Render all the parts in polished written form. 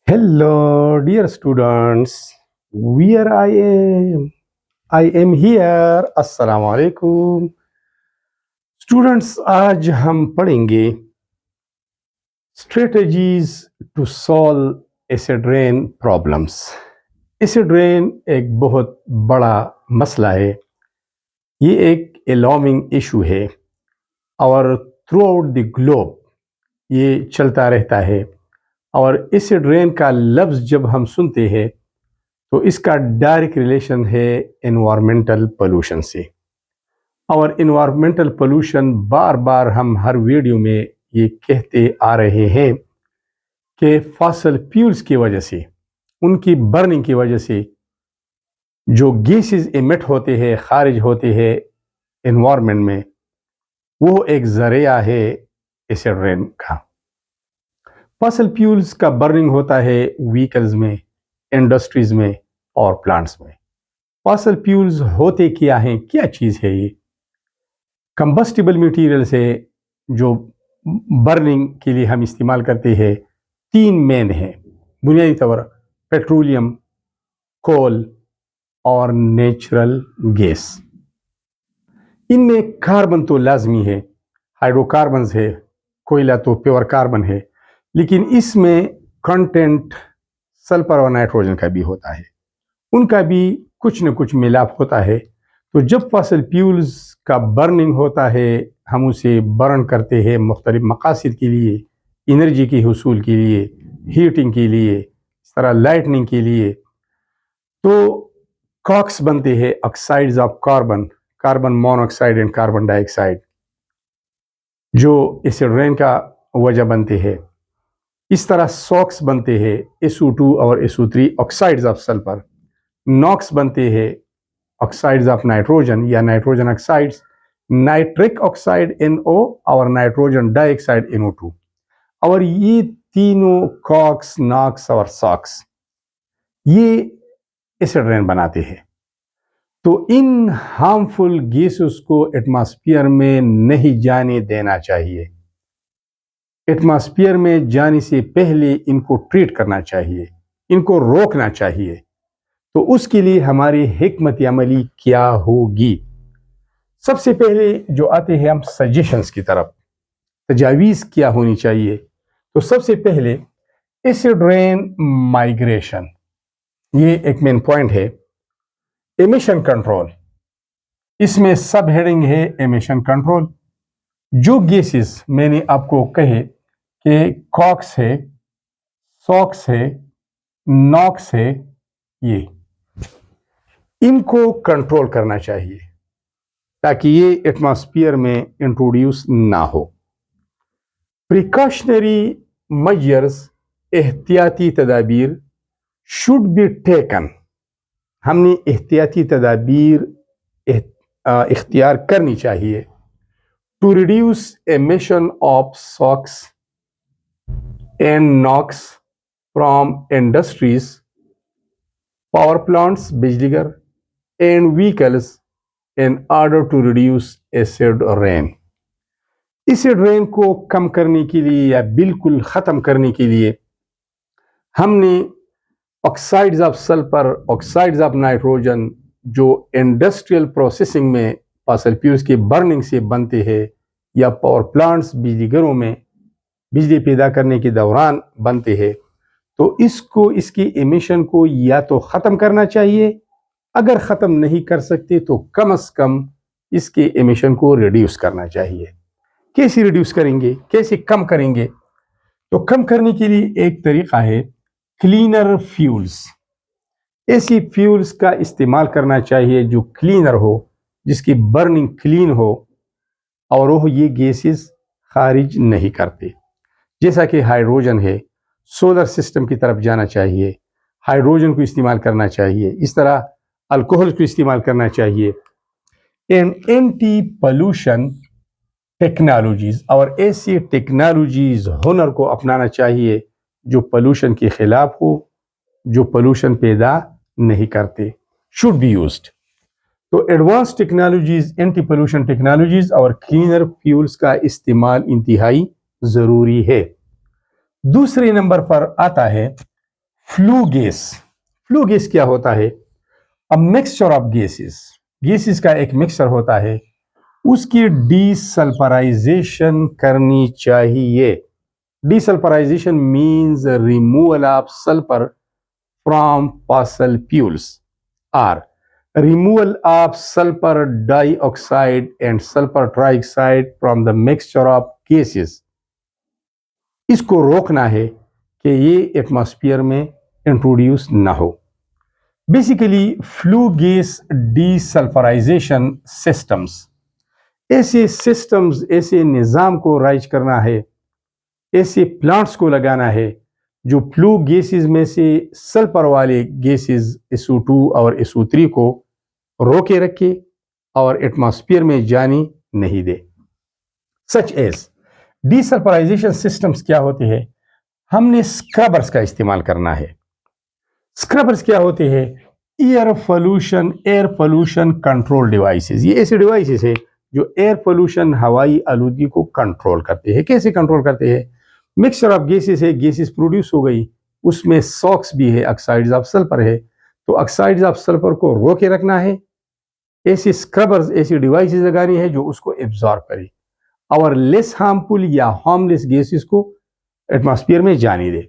Hello, dear students. Where I am? I am here. अस्सलाम वालेकुम. Students, आज हम पढ़ेंगे strategies to solve acid rain problems. Acid rain एक बहुत बड़ा मसला है. ये एक alarming issue है और throughout the globe ये चलता रहता है. और एसिड रेन का लफ्ज़ जब हम सुनते हैं तो इसका डायरेक्ट रिलेशन है एनवायरमेंटल पोल्यूशन से. और एनवायरमेंटल पोल्यूशन बार बार हम हर वीडियो में ये कहते आ रहे हैं कि फॉसिल फ्यूल्स की वजह से, उनकी बर्निंग की वजह से जो गैसेस एमिट होते हैं, खारिज होते हैं एनवायरमेंट में, वो एक ज़रिया है एसिड रेन का. फॉसिल फ्यूल्स का बर्निंग होता है व्हीकल्स में, इंडस्ट्रीज में और प्लांट्स में. फॉसिल फ्यूल्स होते क्या हैं, क्या चीज़ है ये? कंबस्टिबल मटेरियल्स है जो बर्निंग के लिए हम इस्तेमाल करते हैं. तीन मेन हैं बुनियादी तौर: पेट्रोलियम, कोल और नेचुरल गैस. इनमें कार्बन तो लाजमी है, हाइड्रोकार्बन्स है, कोयला तो प्योर कार्बन है, लेकिन इसमें कंटेंट सल्फर और नाइट्रोजन का भी होता है. उनका भी कुछ न कुछ मिलाप होता है. तो जब फॉसिल फ्यूल्स का बर्निंग होता है, हम उसे बर्न करते हैं मुख्तलिफ मकासद के लिए, एनर्जी के हुसूल के लिए, हीटिंग के लिए, इस तरह लाइटनिंग के लिए. तो कॉक्स बनते हैं, oxides of carbon, carbon monoxide and carbon dioxide, जो एसिड रेन का वजह बनते हैं. इस तरह सॉक्स बनते हैं, SO2 और SO3 oxides of sulphur. Knox बनते हैं, ऑक्साइड्स ऑफ नाइट्रोजन या nitrogen oxides, nitric oxide NO और नाइट्रोजन डाइऑक्साइड NO2. और ये तीनों कॉक्स, नॉक्स और सॉक्स ये एसिड रेन बनाते हैं. तो इन हार्मफुल गैसेस को एटमॉस्फेयर में नहीं जाने देना चाहिए. एटमॉस्फेयर में जाने से पहले इनको ट्रीट करना चाहिए, इनको रोकना चाहिए. तो उसके लिए हमारी हिकमत अमली क्या होगी? सबसे पहले जो आते हैं हम सजेशंस की तरफ, तजावीज़ क्या होनी चाहिए? तो सबसे पहले एसिड रेन माइग्रेशन, ये एक मेन पॉइंट है. एमिशन कंट्रोल, इसमें सब हेडिंग है एमिशन कंट्रोल. जो गैसेस मैंने आपको कहे कि कॉक्स है, सॉक्स है, नॉक्स है, ये इनको कंट्रोल करना चाहिए ताकि ये एटमॉस्फेयर में इंट्रोड्यूस ना हो. प्रिकॉशनरी मेजर्स, एहतियाती तदाबीर शुड बी टेकन. हमने एहतियाती तदाबीर इख्तियार करनी चाहिए to reduce emission of SOx and NOx from industries, power plants, बिजली घर, and vehicles in order to reduce acid rain. Acid rain को कम करने के लिए या बिल्कुल ख़त्म करने के लिए हमने oxides of sulphur, oxides of nitrogen जो इंडस्ट्रियल प्रोसेसिंग में फॉसिल फ्यूल्स की बर्निंग से बनते हैं या पावर प्लांट्स, बिजली घरों में बिजली पैदा करने के दौरान बनते हैं, तो इसको, इसकी एमिशन को या तो ख़त्म करना चाहिए. अगर ख़त्म नहीं कर सकते तो कम से कम इसके एमिशन को रिड्यूस करना चाहिए. कैसे रिड्यूस करेंगे, कैसे कम करेंगे? तो कम करने के लिए एक तरीक़ा है क्लीनर फ्यूल्स. ऐसी फ्यूल्स का इस्तेमाल करना चाहिए जो क्लीनर हो, जिसकी बर्निंग क्लीन हो और वो ये गैसेस खारिज नहीं करते. जैसा कि हाइड्रोजन है, सोलर सिस्टम की तरफ जाना चाहिए, हाइड्रोजन को इस्तेमाल करना चाहिए. इस तरह अल्कोहल को इस्तेमाल करना चाहिए. एंटी पोल्यूशन टेक्नोलॉजीज़, और ऐसी टेक्नोलॉजीज़ हुनर को अपनाना चाहिए जो पोल्यूशन के ख़िलाफ़ हो, जो पोल्यूशन पैदा नहीं करते, शुड बी यूज्ड. तो advance technologies, anti pollution technologies और क्लीनर फ्यूल्स का इस्तेमाल इंतहाई ज़रूरी है. दूसरे नंबर पर आता है फ्लू गैस क्या होता है? अ मिक्सचर ऑफ गैसेस का एक मिक्सचर होता है, उसकी डीसल्फराइजेशन करनी चाहिए. Desulphurisation means removal of sulphur from fossil fuels और removal of sulfur dioxide and sulfur trioxide from the mixture of gases. इसको रोकना है कि ये एटमॉस्फेयर में इंट्रोड्यूस ना हो. Basically flue gas desulphurisation systems, ऐसे निज़ाम को राइज करना है, ऐसे प्लांट्स को लगाना है जो फ्लू गैसेस में से सल्फर वाले गैसेस SO2 और SO3 को रोके रखे और एटमॉस्फेयर में जाने नहीं दे. सच एज डीसल्फराइजेशन सिस्टम्स क्या होते हैं? हमने स्क्रबर्स का इस्तेमाल करना है. स्क्रबर्स क्या होते हैं? Air pollution control devices. ये ऐसे डिवाइसेस है जो एयर पोल्यूशन, हवाई आलूदगी को कंट्रोल करते हैं. कैसे कंट्रोल करते हैं? मिक्सचर ऑफ गैसेस है, गैसेस प्रोड्यूस हो गई, उसमें सॉक्स भी है, ऑक्साइड्स ऑफ सल्फर है, तो ऑक्साइड्स ऑफ सल्फर को रोके रखना है. ऐसी स्क्रबर्स, ऐसी डिवाइसेस लगानी है जो उसको एब्जॉर्ब करे और लेस हार्मफुल या हार्मलेस गैसेस को एटमॉस्फेयर में जाने दे.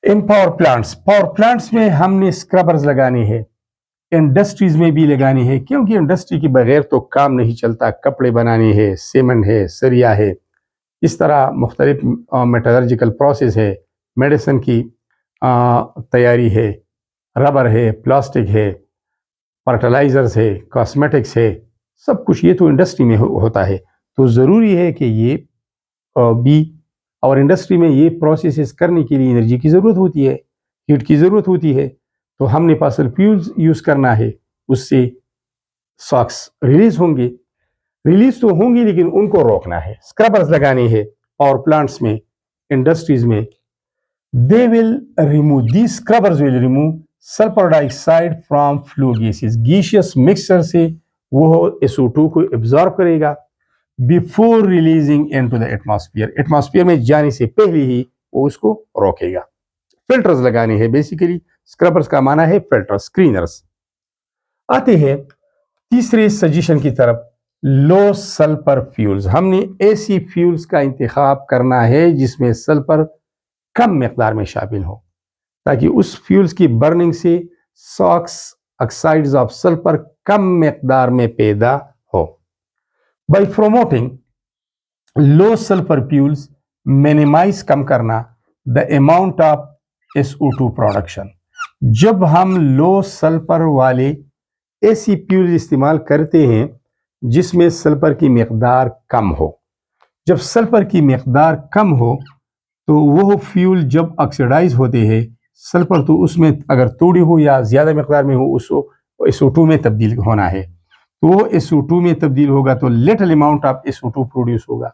इन पावर प्लांट्स में हमने स्क्रबर्स लगाने हैं, इंडस्ट्रीज में भी लगानी है, क्योंकि इंडस्ट्री के बगैर तो काम नहीं चलता. कपड़े बनाने हैं, सीमेंट है, सरिया है, इस तरह मुख्तलिफ मेटलर्जिकल प्रोसेस है, मेडिसिन की तैयारी है, रबर है, प्लास्टिक है, फर्टिलाइजर्स है, कॉस्मेटिक्स है, सब कुछ ये तो इंडस्ट्री में होता है. तो ज़रूरी है कि ये भी, और इंडस्ट्री में ये प्रोसेसेस करने के लिए एनर्जी की ज़रूरत होती है, हीट की ज़रूरत होती है. तो हमने फॉसिल फ्यूल्स यूज़ करना है, उससे सॉक्स रिलीज तो होंगी लेकिन उनको रोकना है. स्क्रबर्स लगाने हैं पावर प्लांट्स में, इंडस्ट्रीज में. these scrubbers will remove sulfur dioxide from flue gases. Gaseous mixture से वो SO2 को एब्जॉर्ब करेगा before releasing into the atmosphere में जाने से पहले ही वो उसको रोकेगा. फिल्टर्स लगाने हैं. बेसिकली स्क्रबर्स का माना है फिल्टर, स्क्रीनर्स. आते हैं तीसरे सजेशन की तरफ, लो सल्फर फ्यूल्स. हमने ऐसी फ्यूल्स का इंतखाब करना है जिसमें सल्फर कम मिकदार में शामिल हो, ताकि उस फ्यूल्स की बर्निंग से सॉक्स, ऑक्साइड्स ऑफ सल्फर कम मिकदार में पैदा हो. बाय प्रोमोटिंग लो सल्फर फ्यूल्स, मिनिमाइज कम करना the amount of SO2 production. जब हम लो सल्फर वाले ऐसी फ्यूल इस्तेमाल करते हैं जिसमें सल्फर की मिकदार कम हो, जब सल्फर की मिकदार कम हो तो वो फ्यूल जब ऑक्सीडाइज होते हैं, सल्फर तो उसमें अगर थोड़ी हो या ज़्यादा मिकदार में हो, उसको SO2 में तब्दील होना है. तो वो SO2 में तब्दील होगा तो little amount of SO2 produce होगा.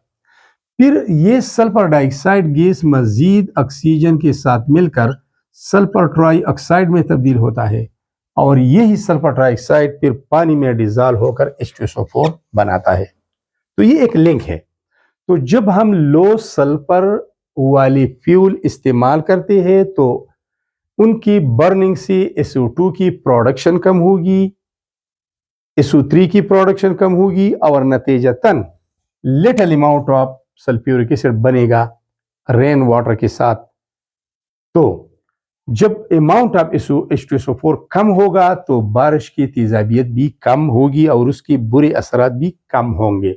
फिर ये सल्फर डाइऑक्साइड गैस मजीद ऑक्सीजन के साथ मिलकर सल्फर ट्राइऑक्साइड में तब्दील होता है और यही सल्फर ट्राइऑक्साइड फिर पानी में डिजॉल्व होकर H2SO4 बनाता है. तो ये एक लिंक है. तो जब हम लो सल्फर वाली फ्यूल इस्तेमाल करते हैं तो उनकी बर्निंग से SO2 की प्रोडक्शन कम होगी, SO3 की प्रोडक्शन कम होगी और नतीजतन little amount of sulphuric acid बनेगा रेन वाटर के साथ. तो जब अमाउंट ऑफ H2SO4 कम होगा तो बारिश की तेजाबियत भी कम होगी और उसके बुरे असरात भी कम होंगे,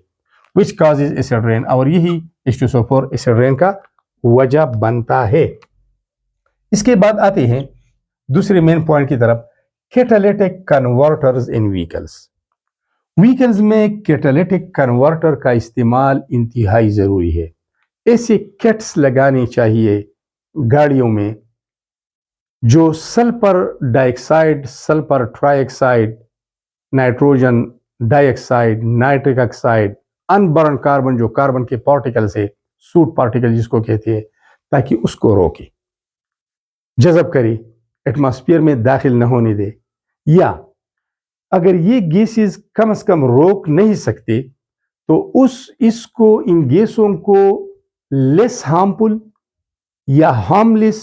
विच कॉजेज एसिड रेन. और यही H2SO4 एसिड रेन का वजह बनता है. इसके बाद आते हैं दूसरे मेन पॉइंट की तरफ, कैटालिटिक कन्वर्टर्स इन व्हीकल्स में कैटालिटिक कन्वर्टर का इस्तेमाल इंतहाई ज़रूरी है. ऐसे किट्स लगाने चाहिए गाड़ियों में जो sulphur dioxide, sulphur trioxide, nitrogen dioxide, nitric oxide, unburn carbon, जो कार्बन के पार्टिकल्स है, सूट पार्टिकल जिसको कहते हैं, ताकि उसको रोके, जज़ब करे, एटमॉस्फेयर में दाखिल न होने दे. या अगर ये गैसेस कम से कम रोक नहीं सकते तो इन गैसों को लेस हार्मफुल या हार्मलेस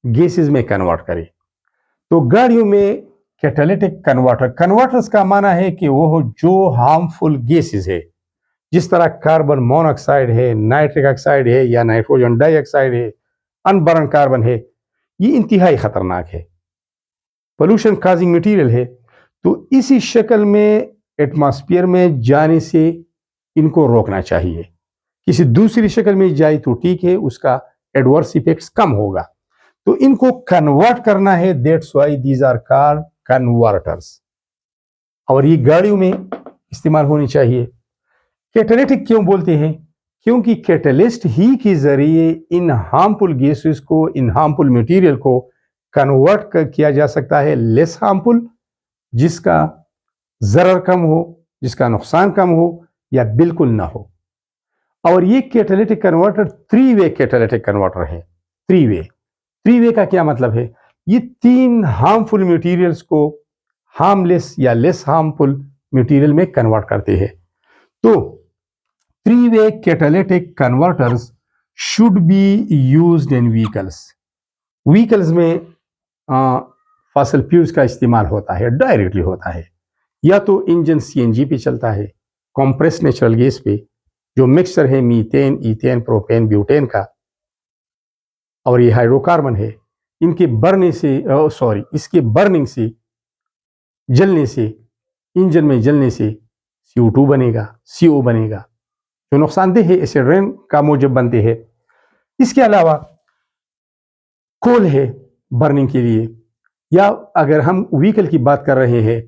गैसेस में कन्वर्ट करे। तो गाड़ियों में कैटालिटिक कन्वर्टर्स का माना है कि वो जो हार्मफुल गैसेस है, जिस तरह कार्बन मोनोऑक्साइड है, नाइट्रिक ऑक्साइड है या नाइट्रोजन डाइऑक्साइड है, अनबर्न कार्बन है, ये इंतहाई खतरनाक है, पोल्यूशन काजिंग मटेरियल है। तो इसी शक्ल में एटमॉस्फेयर में जाने से इनको रोकना चाहिए। किसी दूसरी शक्ल में जाए तो ठीक है, उसका एडवर्स इफेक्ट्स कम होगा। तो इनको कन्वर्ट करना है, that's why these are called converters, और ये गाड़ियों में इस्तेमाल होनी चाहिए। कैटालिटिक क्यों बोलते हैं? क्योंकि कैटलिस्ट ही के जरिए इन हार्मफुल गैसेस को, इन हार्मफुल मटेरियल को कन्वर्ट किया जा सकता है लेस हार्मफुल, जिसका जरर कम हो, जिसका नुकसान कम हो या बिल्कुल ना हो। और ये catalytic converter 3 way catalytic converter है। 3 वे का क्या मतलब है? ये 3 हार्मफुल मटेरियल्स को हार्मलेस या लेस हार्मफुल मटेरियल में कन्वर्ट करते हैं। तो 3 way catalytic converters should be used in vehicles में फॉसिल फ्यूल्स का इस्तेमाल होता है, डायरेक्टली होता है, या तो इंजन सीएनजी पे चलता है, कंप्रेस्ड नेचुरल गैस पे, जो मिक्सचर है मीथेन, इथेन, प्रोपेन, ब्यूटेन का, और ये हाइड्रोकार्बन है। इनके बर्निंग से जलने से, इंजन में जलने से CO2 बनेगा, CO बनेगा, जो नुकसानदेह है, एसिड रेन का मूजब बनते हैं। इसके अलावा कोल है बर्निंग के लिए, या अगर हम व्हीकल की बात कर रहे हैं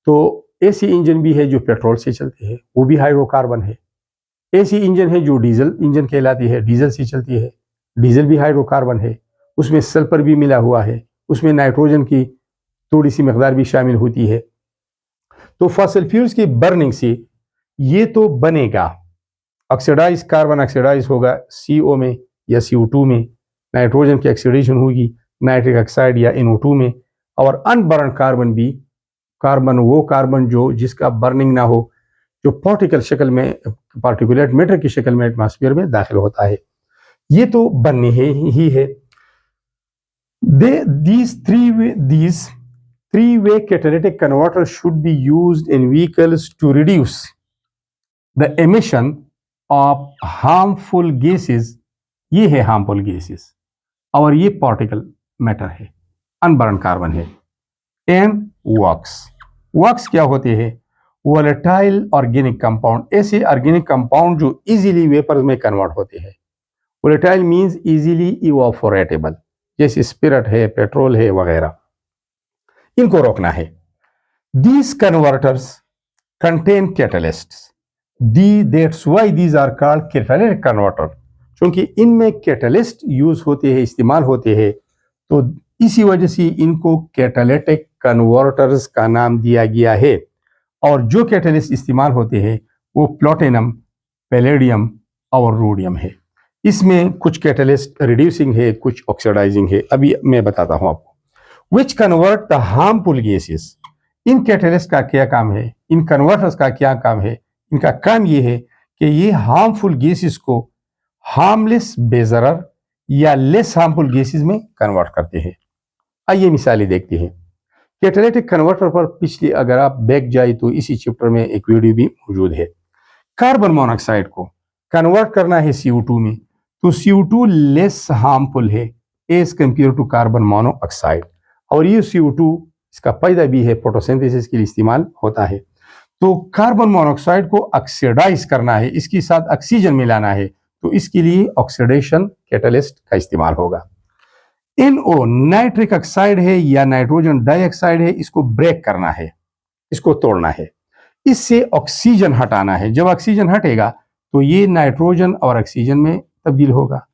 तो ऐसी इंजन भी है जो पेट्रोल से चलती है, वो भी हाइड्रोकार्बन है। ऐसी इंजन है जो डीजल इंजन कहलाती है, डीजल से चलती है, डीजल भी हाइड्रोकार्बन है, उसमें सल्फर भी मिला हुआ है, उसमें नाइट्रोजन की थोड़ी सी मकदार भी शामिल होती है। तो फॉसिल फ्यूल्स की बर्निंग से ये तो बनेगा, ऑक्सीडाइज कार्बन ऑक्सीडाइज होगा CO में या CO2 में, नाइट्रोजन की ऑक्सीडेशन होगी नाइट्रिक ऑक्साइड या NO2 में, और अनबर्न कार्बन भी, वो कार्बन जो जिसका बर्निंग ना हो, जो पार्टिकल शक्ल में, पार्टिकुलेट मैटर की शक्ल में एटमॉस्फेयर में दाखिल होता है, ये तो बनने ही है। These three-way catalytic converters should be used in vehicles to reduce the emission of harmful gases. ये है harmful gases, और ये पार्टिकल मैटर है, अनबर्न कार्बन है। एंड वॉक्स क्या होते हैं? वोलेटाइल ऑर्गेनिक कंपाउंड, ऐसे ऑर्गेनिक कंपाउंड जो इजीली वेपर्स में कन्वर्ट होते हैं। वोलेटाइल मींस इजीली इवापोरेटेबल, जैसे स्पिरिट है, पेट्रोल है वगैरह, इनको रोकना है। These converters contain catalysts, that's why these are called catalytic converter, क्योंकि इनमें कैटलिस्ट यूज होते हैं, इस्तेमाल होते हैं, तो इसी वजह से इनको कैटालिटिक कन्वर्टर्स का नाम दिया गया है। और जो कैटलिस्ट इस्तेमाल होते हैं वो प्लैटिनम, पैलेडियम और रोडियम है। इसमें कुछ कैटलिस्ट रिड्यूसिंग है, कुछ ऑक्सीडाइजिंग है। अभी मैं बताता हूं आपको। Which convert the harmful gases, in catalyst का क्या काम है, इन कन्वर्टर्स का क्या काम है? इनका काम ये है कि ये हार्मफुल गैसेस को हार्मलेस, बेजरर या लेस हार्मफुल गैसेस में कन्वर्ट करते हैं। आइए मिसालें देखते हैं। कैटालिटिक कन्वर्टर पर पिछली अगर आप बैक जाए तो इसी चैप्टर में एक वीडियो भी मौजूद है। कार्बन मोनोऑक्साइड को कन्वर्ट करना है CO2 में, तो CO2 लेस हार्मफुल है as compare to carbon monoxide, और ये CO2 इसका पैदा भी है, फोटोसिंथेसिस के लिए इस्तेमाल होता है। तो कार्बन मोनोऑक्साइड को ऑक्सीडाइज करना है, इसके साथ ऑक्सीजन मिलाना है, तो इसके लिए ऑक्सीडेशन कैटलिस्ट का इस्तेमाल होगा। NO नाइट्रिक ऑक्साइड है या नाइट्रोजन डाइऑक्साइड है, इसको ब्रेक करना है, इसको तोड़ना है, इससे ऑक्सीजन हटाना है। जब ऑक्सीजन हटेगा तो ये नाइट्रोजन और ऑक्सीजन में तब्दील होगा।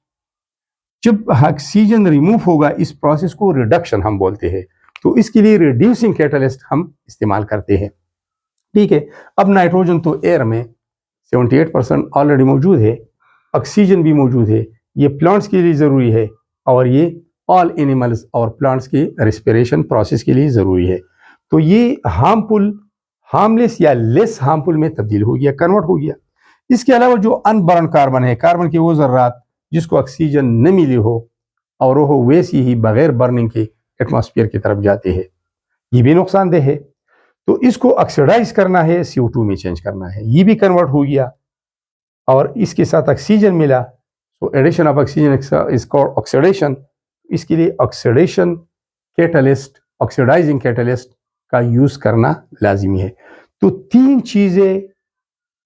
जब ऑक्सीजन रिमूव होगा, इस प्रोसेस को रिडक्शन हम बोलते हैं। तो इसके लिए रिड्यूसिंग कैटलिस्ट हम इस्तेमाल करते हैं। ठीक है, अब नाइट्रोजन तो एयर में 78% ऑलरेडी मौजूद है, ऑक्सीजन भी मौजूद है, ये प्लांट्स के लिए ज़रूरी है, और ये ऑल एनिमल्स और प्लांट्स की रेस्पिरेशन प्रोसेस के लिए ज़रूरी है। तो ये हार्मलेस या लेस हार्मफुल में तब्दील हो गया, कन्वर्ट हो गया। इसके अलावा जो अनबर्न कार्बन है, कार्बन के वो ज़र्रात जिसको ऑक्सीजन न मिली हो, اور وہ ویسی ہی بغیر برننگ کے ایٹماسفیئر کی طرف جاتے ہیں، یہ بھی نقصان دہ ہے۔ تو اس کو آکسیڈائز کرنا ہے، CO2 میں چینج کرنا ہے، یہ بھی کنورٹ ہو گیا اور اس کے ساتھ آکسیجن ملا، تو addition of oxygen is called oxidation. اس کے لیے آکسیڈیشن کیٹلسٹ، آکسیڈائزنگ کیٹلسٹ کا یوز کرنا لازمی ہے۔ تو تین چیزیں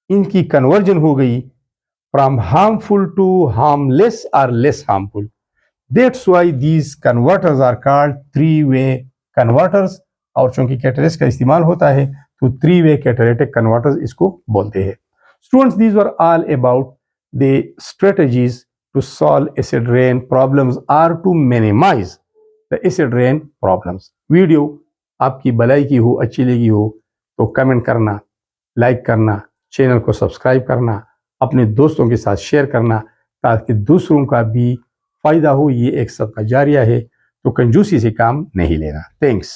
ان کی کنورجن ہو گئی فرام ہارمفل ٹو ہارملیس اور less harmful. That's why these converters are called three way converters. اور چونکہ کیٹلسٹ کا استعمال ہوتا ہے تو تھری وے کیٹلیٹک کنورٹرز اس کو بولتے ہیں. Students these are all about the strategies to solve acid rain problems or to minimize the acid rain problems. Video آپ کی بھلائی کی ہو، اچھی لگی ہو تو کمنٹ کرنا، لائک کرنا، چینل کو سبسکرائب کرنا، اپنے دوستوں کے ساتھ شیئر کرنا تاکہ دوسروں کا بھی فائدہ ہو. یہ ایک صدقہ جاریہ ہے تو کنجوسی سے کام نہیں لینا. تھینکس.